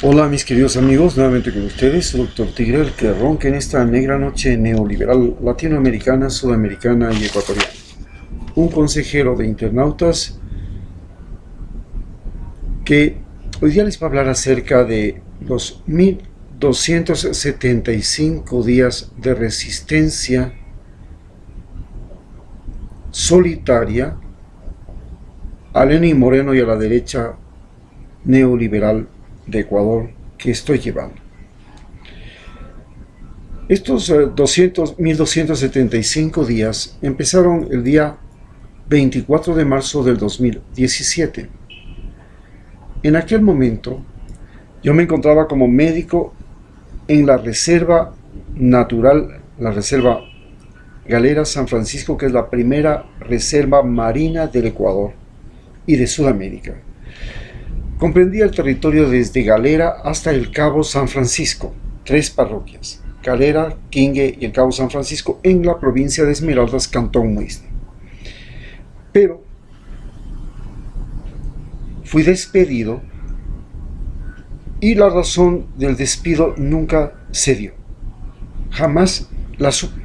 Hola mis queridos amigos, nuevamente con ustedes, Dr. Tigre, el que ronca en esta negra noche neoliberal latinoamericana, sudamericana y ecuatoriana. Un consejero de internautas que hoy día les va a hablar acerca de los 1275 días de resistencia solitaria a Lenín Moreno y a la derecha neoliberal de Ecuador que estoy llevando. Estos 1275 días empezaron el día 24 de marzo del 2017. En aquel momento yo me encontraba como médico en la reserva natural, la reserva Galera San Francisco, que es la primera reserva marina del Ecuador y de Sudamérica. Comprendía el territorio desde Galera hasta el Cabo San Francisco, 3 parroquias, Galera, Quingue y el Cabo San Francisco, en la provincia de Esmeraldas, Cantón Muisne. Pero fui despedido y la razón del despido nunca se dio. Jamás la supe.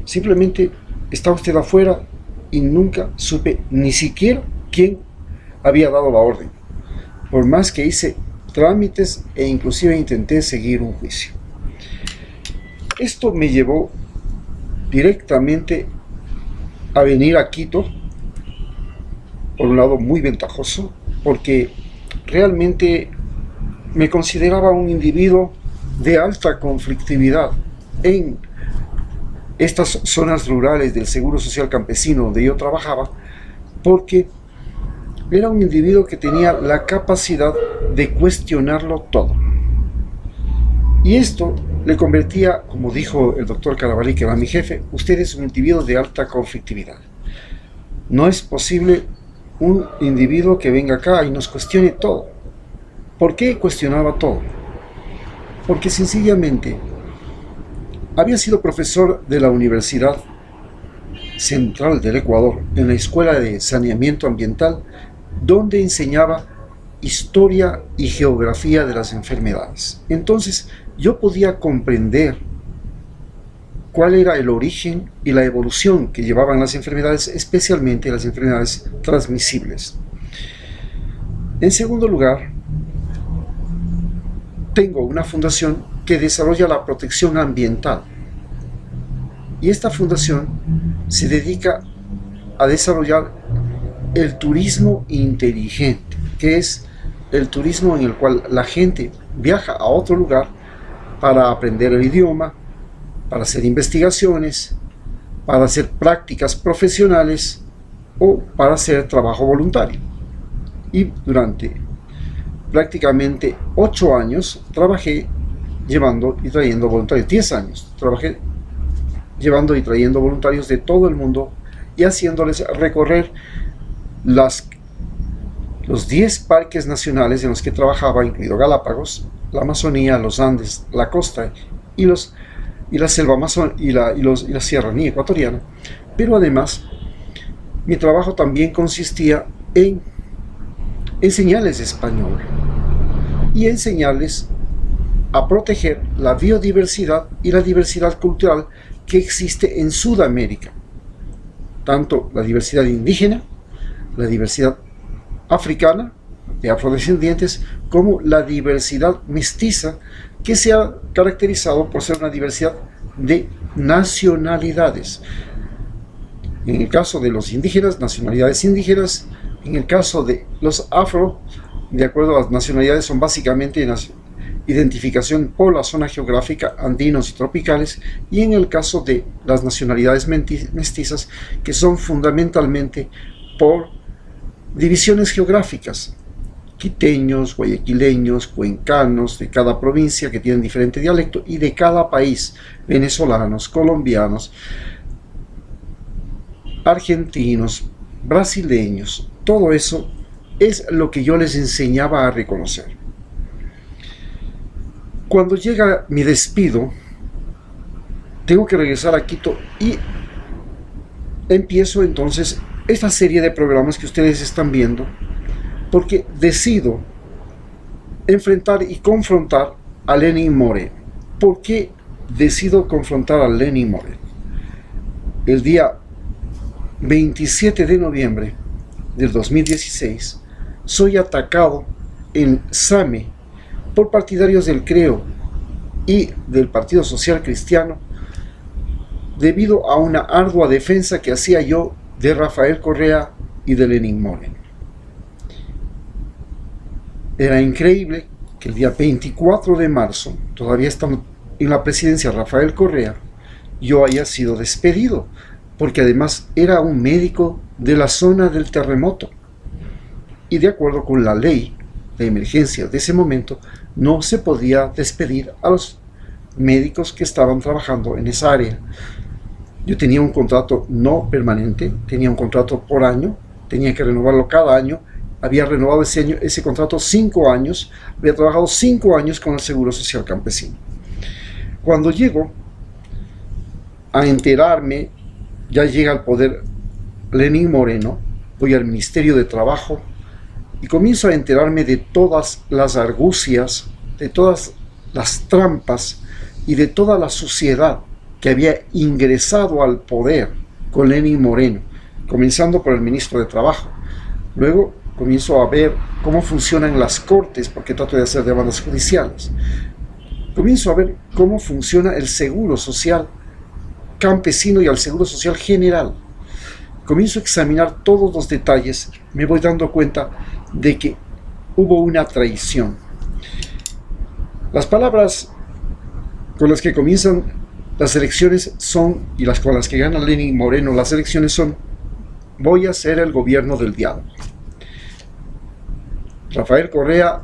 Simplemente estaba usted afuera y nunca supe ni siquiera quién había dado la orden, por más que hice trámites e inclusive intenté seguir un juicio. Esto me llevó directamente a venir a Quito, por un lado muy ventajoso, porque realmente me consideraba un individuo de alta conflictividad en estas zonas rurales del Seguro Social Campesino donde yo trabajaba, porque era un individuo que tenía la capacidad de cuestionarlo todo. Y esto le convertía, como dijo el doctor Carabalí, que era mi jefe, usted es un individuo de alta conflictividad. No es posible un individuo que venga acá y nos cuestione todo. ¿Por qué cuestionaba todo? Porque sencillamente había sido profesor de la Universidad Central del Ecuador, en la Escuela de Saneamiento Ambiental, donde enseñaba historia y geografía de las enfermedades. Entonces yo podía comprender cuál era el origen y la evolución que llevaban las enfermedades, especialmente las enfermedades transmisibles. En segundo lugar, tengo una fundación que desarrolla la protección ambiental. Y esta fundación se dedica a desarrollar el turismo inteligente, que es el turismo en el cual la gente viaja a otro lugar para aprender el idioma, para hacer investigaciones, para hacer prácticas profesionales o para hacer trabajo voluntario. Y durante prácticamente 8 años trabajé llevando y trayendo voluntarios, 10 años trabajé llevando y trayendo voluntarios de todo el mundo y haciéndoles recorrer los 10 parques nacionales en los que trabajaba, incluido Galápagos, la Amazonía, los Andes, la costa y la selva amazónica y la serranía ecuatoriana. Pero además, mi trabajo también consistía en enseñarles español y enseñarles a proteger la biodiversidad y la diversidad cultural que existe en Sudamérica, tanto la diversidad indígena, la diversidad africana, de afrodescendientes, como la diversidad mestiza, que se ha caracterizado por ser una diversidad de nacionalidades. En el caso de los indígenas, nacionalidades indígenas. En el caso de los afro, de acuerdo a las nacionalidades, son básicamente identificación por la zona geográfica, andinos y tropicales, y en el caso de las nacionalidades mestizas, que son fundamentalmente por divisiones geográficas, quiteños, guayaquileños, cuencanos, de cada provincia que tienen diferente dialecto, y de cada país, venezolanos, colombianos, argentinos, brasileños. Todo eso es lo que yo les enseñaba a reconocer. Cuando llega mi despido, tengo que regresar a Quito y empiezo entonces esta serie de programas que ustedes están viendo, porque decido enfrentar y confrontar a Lenín Moreno. ¿Por qué decido confrontar a Lenín Moreno? El día 27 de noviembre del 2016 soy atacado en Same por partidarios del CREO y del Partido Social Cristiano debido a una ardua defensa que hacía yo de Rafael Correa y de Lenín Moreno. Era increíble que el día 24 de marzo, todavía estando en la presidencia Rafael Correa, yo haya sido despedido, porque además era un médico de la zona del terremoto. Y de acuerdo con la ley de emergencia de ese momento, no se podía despedir a los médicos que estaban trabajando en esa área. Yo tenía un contrato no permanente, tenía un contrato por año, tenía que renovarlo cada año. Había renovado ese contrato 5 años, había trabajado 5 años con el Seguro Social Campesino. Cuando llego a enterarme, ya llega al poder Lenín Moreno, voy al Ministerio de Trabajo y comienzo a enterarme de todas las argucias, de todas las trampas y de toda la suciedad que había ingresado al poder con Lenín Moreno, comenzando por el ministro de Trabajo. Luego comienzo a ver cómo funcionan las cortes, porque trato de hacer demandas judiciales. Comienzo a ver cómo funciona el Seguro Social Campesino y el Seguro Social General. Comienzo a examinar todos los detalles, me voy dando cuenta de que hubo una traición. Las palabras con las que comienzan las elecciones son, y las con las que gana Lenín Moreno las elecciones son: voy a hacer el gobierno del diálogo. Rafael Correa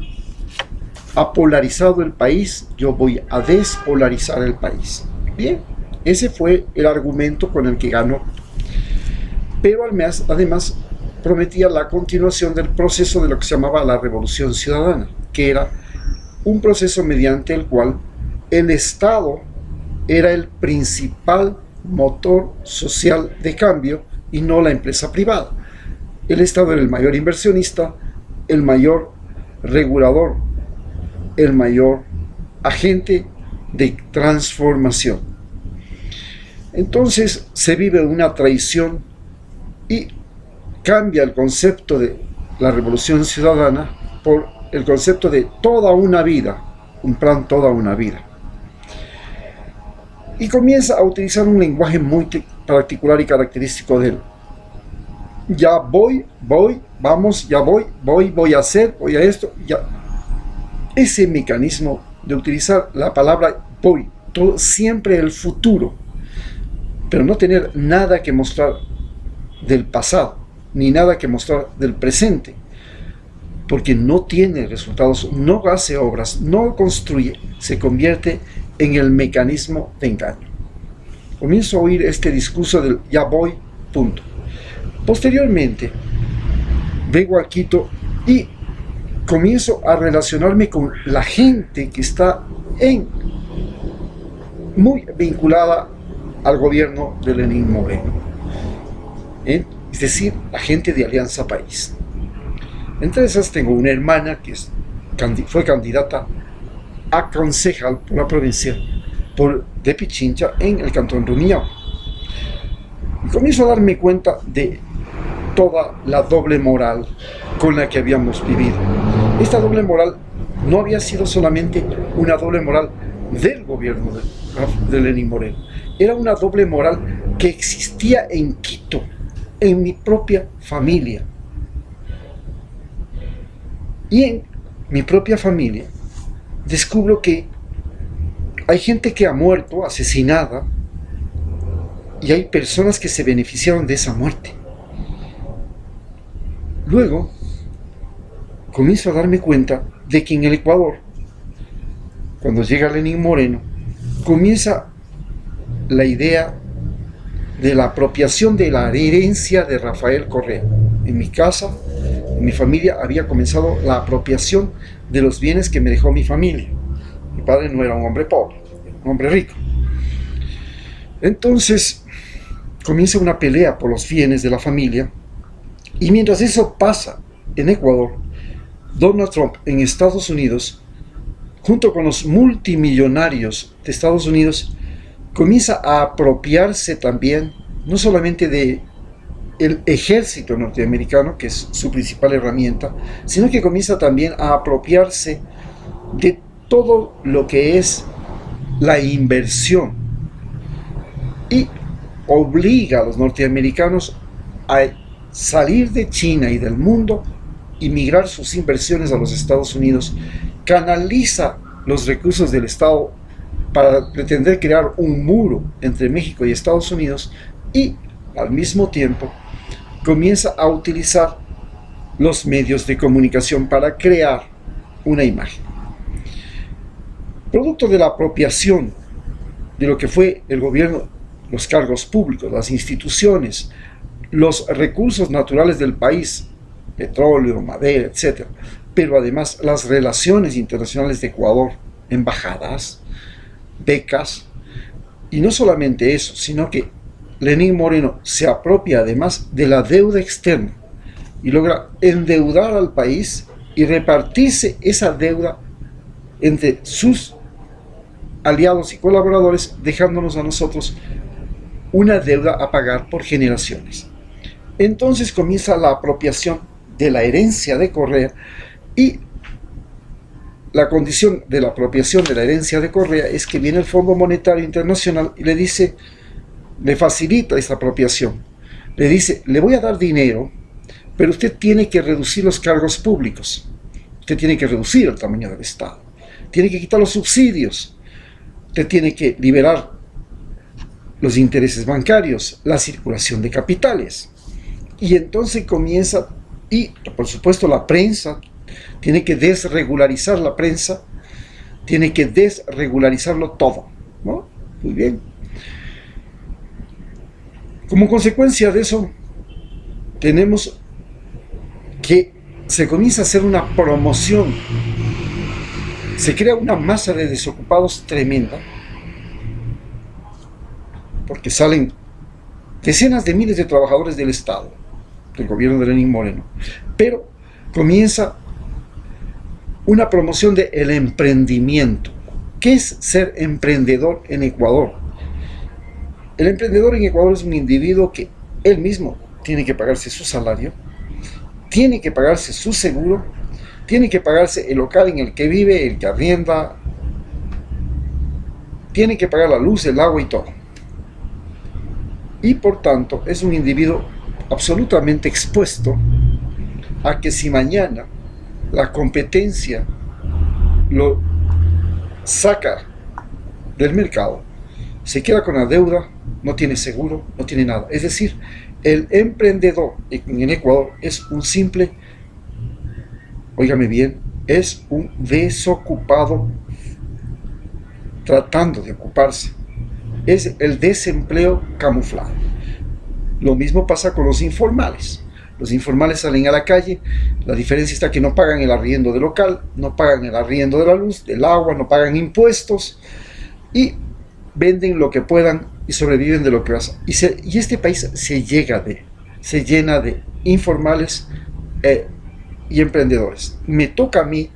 ha polarizado el país, yo voy a despolarizar el país. Bien, ese fue el argumento con el que ganó. Pero además prometía la continuación del proceso de lo que se llamaba la Revolución Ciudadana, que era un proceso mediante el cual el Estado era el principal motor social de cambio y no la empresa privada. El Estado era el mayor inversionista, el mayor regulador, el mayor agente de transformación. Entonces se vive una traición y cambia el concepto de la Revolución Ciudadana por el concepto de toda una vida, un plan toda una vida. Y comienza a utilizar un lenguaje muy particular y característico de él. Ya voy, vamos, ya voy a hacer, voy a esto, ya. Ese mecanismo de utilizar la palabra voy, todo, siempre el futuro, pero no tener nada que mostrar del pasado, ni nada que mostrar del presente, porque no tiene resultados, no hace obras, no construye, se convierte en el mecanismo de engaño. Comienzo a oír este discurso del ya voy, punto. Posteriormente, vengo a Quito y comienzo a relacionarme con la gente que está muy vinculada al gobierno de Lenín Moreno, es decir, la gente de Alianza País. Entre esas tengo una hermana que fue candidata a concejal por la provincia de Pichincha en el cantón Rumiñahui. Y comienzo a darme cuenta de toda la doble moral con la que habíamos vivido. Esta doble moral no había sido solamente una doble moral del gobierno de Lenín Moreno, era una doble moral que existía en Quito, en mi propia familia. Y en mi propia familia descubro que hay gente que ha muerto, asesinada, y hay personas que se beneficiaron de esa muerte. Luego, comienzo a darme cuenta de que en el Ecuador, cuando llega Lenín Moreno, comienza la idea de la apropiación de la herencia de Rafael Correa. En mi casa, en mi familia, había comenzado la apropiación de los bienes que me dejó mi familia. Mi padre no era un hombre pobre, era un hombre rico. Entonces, comienza una pelea por los bienes de la familia, y mientras eso pasa en Ecuador, Donald Trump en Estados Unidos, junto con los multimillonarios de Estados Unidos, comienza a apropiarse también, no solamente de el ejército norteamericano, que es su principal herramienta, sino que comienza también a apropiarse de todo lo que es la inversión y obliga a los norteamericanos a salir de China y del mundo y migrar sus inversiones a los Estados Unidos, canaliza los recursos del Estado para pretender crear un muro entre México y Estados Unidos y al mismo tiempo comienza a utilizar los medios de comunicación para crear una imagen. Producto de la apropiación de lo que fue el gobierno, los cargos públicos, las instituciones, los recursos naturales del país, petróleo, madera, etc., pero además las relaciones internacionales de Ecuador, embajadas, becas, y no solamente eso, sino que Lenín Moreno se apropia además de la deuda externa y logra endeudar al país y repartirse esa deuda entre sus aliados y colaboradores, dejándonos a nosotros una deuda a pagar por generaciones. Entonces comienza la apropiación de la herencia de Correa, y la condición de la apropiación de la herencia de Correa es que viene el Fondo Monetario Internacional y le dice, le facilita esta apropiación, le dice, le voy a dar dinero, pero usted tiene que reducir los cargos públicos, usted tiene que reducir el tamaño del Estado, tiene que quitar los subsidios, usted tiene que liberar los intereses bancarios, la circulación de capitales. Y entonces comienza, y por supuesto la prensa, tiene que desregularizar la prensa, tiene que desregularizarlo todo, ¿no? Muy bien. Como consecuencia de eso, tenemos que se comienza a hacer una promoción, se crea una masa de desocupados tremenda, porque salen decenas de miles de trabajadores del Estado, del gobierno de Lenín Moreno, pero comienza una promoción del emprendimiento. ¿Qué es ser emprendedor en Ecuador? El emprendedor en Ecuador es un individuo que él mismo tiene que pagarse su salario, tiene que pagarse su seguro, tiene que pagarse el local en el que vive, el que arrienda, tiene que pagar la luz, el agua y todo. Y por tanto es un individuo absolutamente expuesto a que si mañana la competencia lo saca del mercado, se queda con la deuda, no tiene seguro, no tiene nada. Es decir, el emprendedor en Ecuador es un simple, óigame bien, es un desocupado tratando de ocuparse. Es el desempleo camuflado. Lo mismo pasa con los informales. Los informales salen a la calle, la diferencia está que no pagan el arriendo del local, no pagan el arriendo de la luz, del agua, no pagan impuestos y venden lo que puedan y sobreviven de lo que pasa. Y este país se llena de informales y emprendedores. Me toca a mí,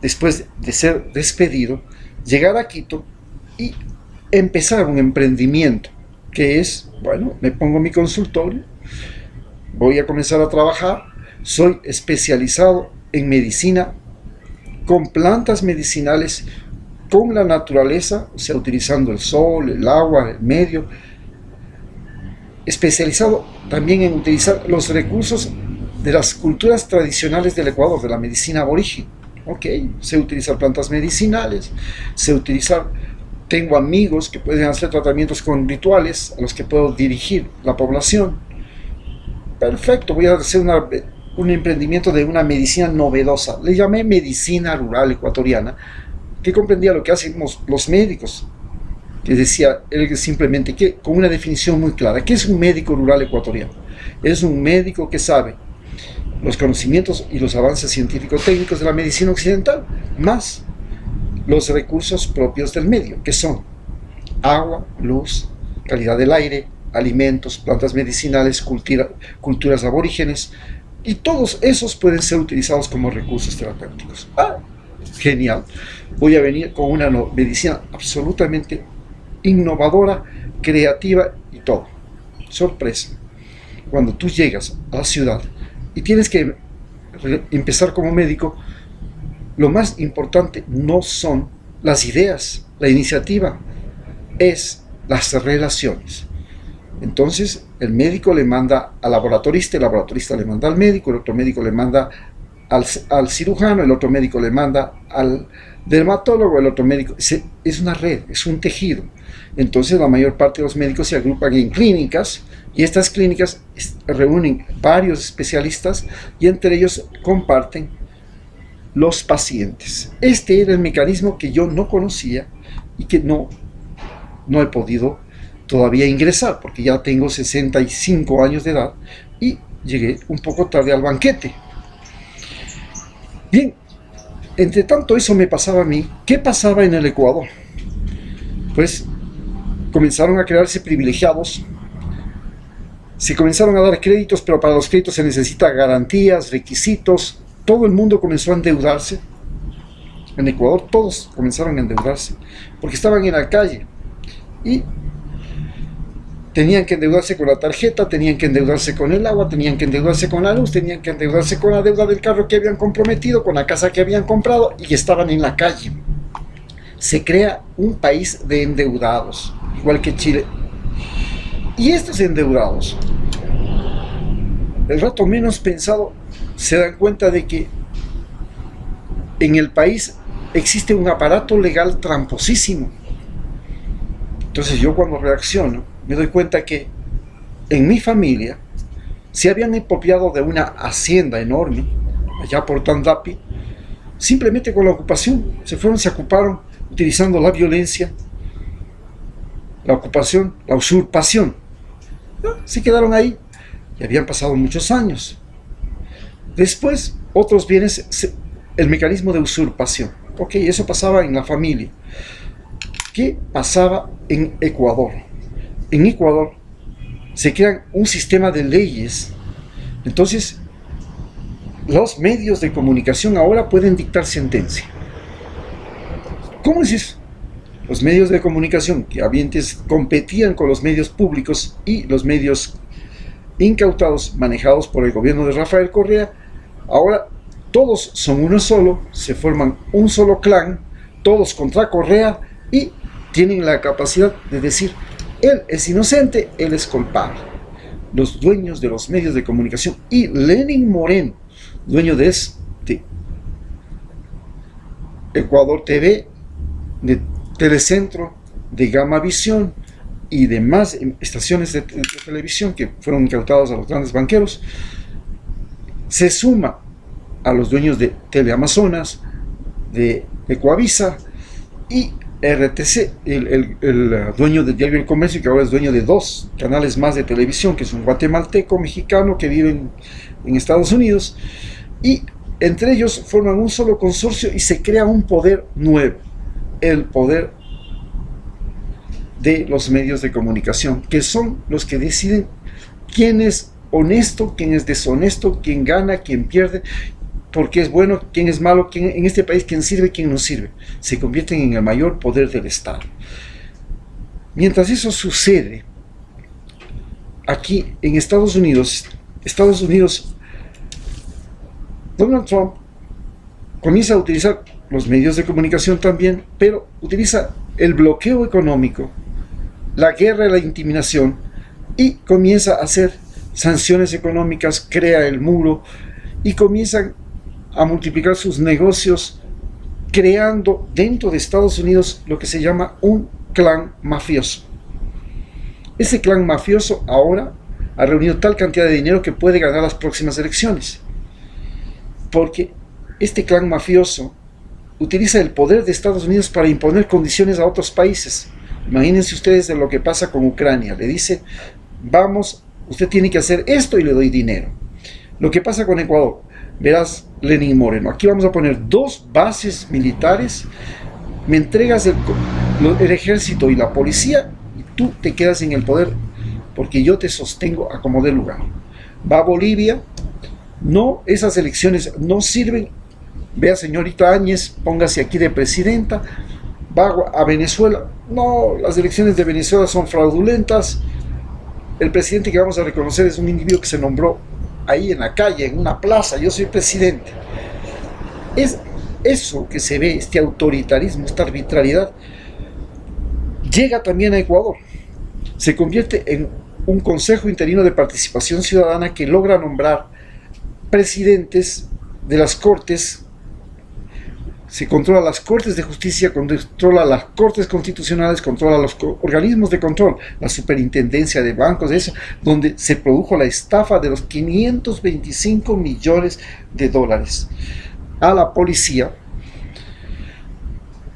después de ser despedido, llegar a Quito y empezar un emprendimiento que es, bueno, me pongo mi consultorio, voy a comenzar a trabajar, soy especializado en medicina, con plantas medicinales, con la naturaleza, o sea, utilizando el sol, el agua, el medio, especializado también en utilizar los recursos de las culturas tradicionales del Ecuador, de la medicina aborigen. Ok, sé utilizar plantas medicinales, sé utilizar, tengo amigos que pueden hacer tratamientos con rituales a los que puedo dirigir la población. Perfecto, voy a hacer un emprendimiento de una medicina novedosa. Le llamé medicina rural ecuatoriana, que comprendía lo que hacemos los médicos, que decía simplemente, que con una definición muy clara, ¿qué es un médico rural ecuatoriano? Es un médico que sabe los conocimientos y los avances científico-técnicos de la medicina occidental, más los recursos propios del medio, que son agua, luz, calidad del aire, alimentos, plantas medicinales, culturas aborígenes, Y todos esos pueden ser utilizados como recursos terapéuticos. Ah, genial. Voy a venir con una medicina absolutamente innovadora, creativa y todo. Sorpresa. Cuando tú llegas a la ciudad y tienes que empezar como médico, lo más importante no son las ideas, la iniciativa, es las relaciones. Entonces el médico le manda al laboratorista, el laboratorista le manda al médico, el otro médico le manda al cirujano, el otro médico le manda al dermatólogo, el otro médico. Es una red, es un tejido. Entonces la mayor parte de los médicos se agrupan en clínicas, y estas clínicas reúnen varios especialistas y entre ellos comparten los pacientes. Este era el mecanismo que yo no conocía y que no he podido todavía ingresar, porque ya tengo 65 años de edad y llegué un poco tarde al banquete. Bien, entre tanto eso me pasaba a mí. ¿Qué pasaba en el Ecuador? Pues comenzaron a crearse privilegiados, se comenzaron a dar créditos, pero para los créditos se necesitan garantías, requisitos. Todo el mundo comenzó a endeudarse. En Ecuador todos comenzaron a endeudarse porque estaban en la calle y tenían que endeudarse con la tarjeta, tenían que endeudarse con el agua, tenían que endeudarse con la luz, tenían que endeudarse con la deuda del carro que habían comprometido, con la casa que habían comprado, y estaban en la calle. Se crea un país de endeudados, igual que Chile. Y estos endeudados, el rato menos pensado, se dan cuenta de que en el país existe un aparato legal tramposísimo. Entonces yo cuando reacciono, me doy cuenta que en mi familia se habían apropiado de una hacienda enorme, allá por Tandapi, simplemente con la ocupación. Se ocuparon utilizando la violencia, la ocupación, la usurpación. Se quedaron ahí y habían pasado muchos años. Después, otros bienes, el mecanismo de usurpación. Ok, eso pasaba en la familia. ¿Qué pasaba en Ecuador? En Ecuador se crea un sistema de leyes. Entonces, los medios de comunicación ahora pueden dictar sentencia. ¿Cómo es eso? Los medios de comunicación que antes competían con los medios públicos y los medios incautados manejados por el gobierno de Rafael Correa, ahora todos son uno solo, se forman un solo clan, todos contra Correa, y tienen la capacidad de decir: él es inocente, él es culpable. Los dueños de los medios de comunicación, y Lenin Moreno, dueño de Ecuador TV, de Telecentro, de Gamavisión y demás estaciones de televisión que fueron incautadas a los grandes banqueros, se suma a los dueños de Teleamazonas, de Ecuavisa y RTC, el dueño del diario El Comercio, que ahora es dueño de 2 canales más de televisión, que es un guatemalteco mexicano que vive en Estados Unidos, y entre ellos forman un solo consorcio y se crea un poder nuevo, el poder de los medios de comunicación, que son los que deciden quién es honesto, quién es deshonesto, quién gana, quién pierde, porque es bueno, quién es malo, quién, en este país, quién sirve, quién no sirve. Se convierten en el mayor poder del Estado. Mientras eso sucede, aquí en Estados Unidos, Donald Trump comienza a utilizar los medios de comunicación también, pero utiliza el bloqueo económico, la guerra y la intimidación, y comienza a hacer sanciones económicas, crea el muro, y comienzan a multiplicar sus negocios, creando dentro de Estados Unidos lo que se llama un clan mafioso. Ese clan mafioso ahora ha reunido tal cantidad de dinero que puede ganar las próximas elecciones, porque este clan mafioso utiliza el poder de Estados Unidos para imponer condiciones a otros países. Imagínense ustedes de lo que pasa con Ucrania. Le dice: vamos, usted tiene que hacer esto y le doy dinero. Lo que pasa con Ecuador: verás, Lenin Moreno, aquí vamos a poner 2 bases militares, me entregas el ejército y la policía y tú te quedas en el poder porque yo te sostengo a como dé lugar. Va a Bolivia, No, esas elecciones no sirven. Vea, señorita Áñez, póngase aquí de presidenta, va a Venezuela. No, las elecciones de Venezuela son fraudulentas. El presidente que vamos a reconocer es un individuo que se nombró ahí en la calle, en una plaza. Yo soy presidente. Es eso que se ve, este autoritarismo, esta arbitrariedad, llega también a Ecuador. Se convierte en un Consejo Interino de Participación Ciudadana que logra nombrar presidentes de las cortes. Se controla las cortes de justicia, controla las cortes constitucionales, controla los organismos de control, la superintendencia de bancos, eso, donde se produjo la estafa de los 525 millones de dólares. A la policía.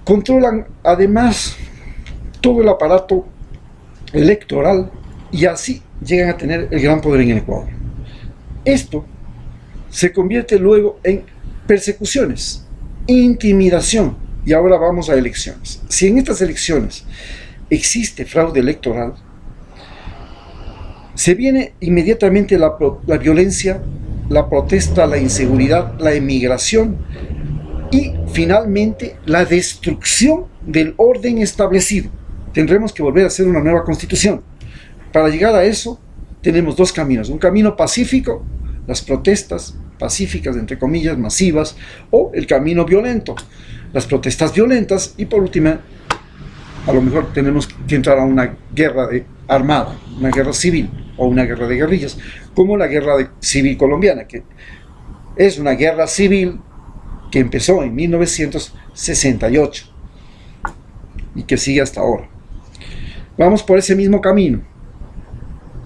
Controlan además todo el aparato electoral y así llegan a tener el gran poder en el Ecuador. Esto se convierte luego en persecuciones, intimidación, y ahora vamos a elecciones. Si en estas elecciones existe fraude electoral, se viene inmediatamente la violencia, la protesta, la inseguridad, la emigración y finalmente la destrucción del orden establecido. Tendremos que volver a hacer una nueva constitución. Para llegar a eso tenemos dos caminos: un camino pacífico, las protestas pacíficas, entre comillas, masivas, o el camino violento, las protestas violentas, y por último, a lo mejor tenemos que entrar a una guerra armada, una guerra civil o una guerra de guerrillas, como la guerra civil colombiana, que es una guerra civil que empezó en 1968 y que sigue hasta ahora. Vamos por ese mismo camino,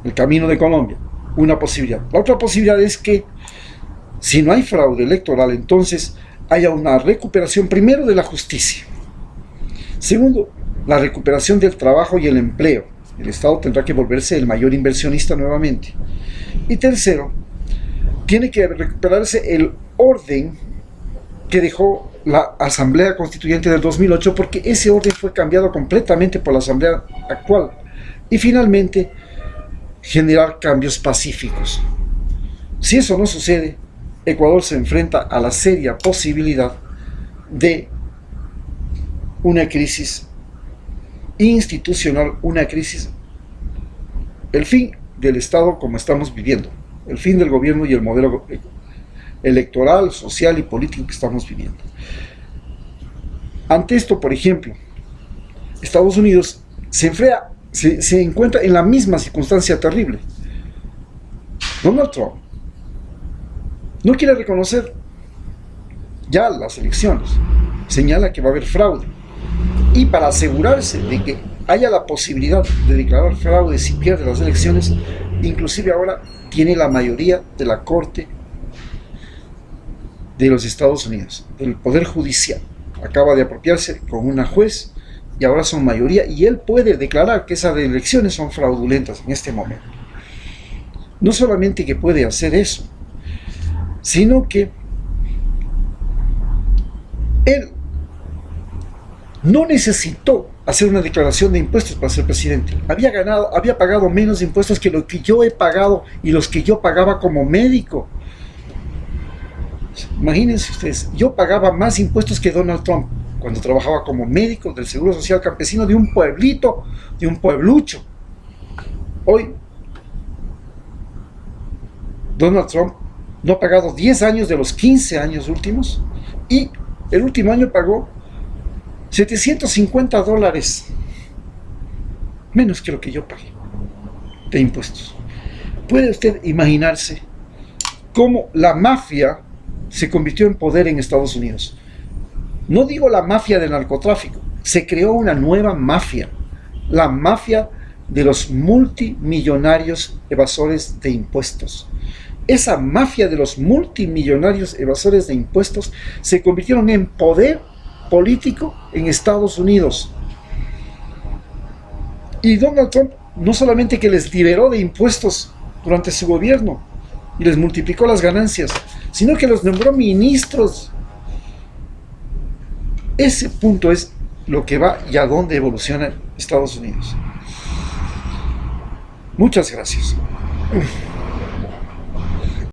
el camino de Colombia, una posibilidad. La otra posibilidad es que si no hay fraude electoral, entonces haya una recuperación primero de la justicia. Segundo, la recuperación del trabajo y el empleo. El Estado tendrá que volverse el mayor inversionista nuevamente. Y tercero, tiene que recuperarse el orden que dejó la Asamblea Constituyente del 2008, porque ese orden fue cambiado completamente por la Asamblea actual. Y finalmente, generar cambios pacíficos. Si eso no sucede, Ecuador se enfrenta a la seria posibilidad de una crisis institucional, una crisis, el fin del Estado como estamos viviendo, el fin del gobierno y el modelo electoral, social y político que estamos viviendo. Ante esto, por ejemplo, Estados Unidos se encuentra en la misma circunstancia terrible. Donald Trump no quiere reconocer ya las elecciones, señala que va a haber fraude, y para asegurarse de que haya la posibilidad de declarar fraude si pierde las elecciones, inclusive ahora tiene la mayoría de la Corte de los Estados Unidos, del Poder Judicial. Acaba de apropiarse con una juez y ahora son mayoría, y él puede declarar que esas elecciones son fraudulentas en este momento. No solamente que puede hacer eso, sino que él no necesitó hacer una declaración de impuestos para ser presidente. Había pagado menos impuestos que lo que yo he pagado y los que yo pagaba como médico. Imagínense ustedes, yo pagaba más impuestos que Donald Trump cuando trabajaba como médico del Seguro Social Campesino de un pueblito, de un pueblucho. Hoy, Donald Trump no ha pagado 10 años de los 15 años últimos, y el último año pagó $750 menos que lo que yo pagué de impuestos. ¿Puede usted imaginarse cómo la mafia se convirtió en poder en Estados Unidos? No digo la mafia del narcotráfico, se creó una nueva mafia, la mafia de los multimillonarios evasores de impuestos. Esa mafia de los multimillonarios evasores de impuestos se convirtieron en poder político en Estados Unidos. Y Donald Trump no solamente que les liberó de impuestos durante su gobierno y les multiplicó las ganancias, sino que los nombró ministros. Ese punto es lo que va y a dónde evoluciona Estados Unidos. Muchas gracias.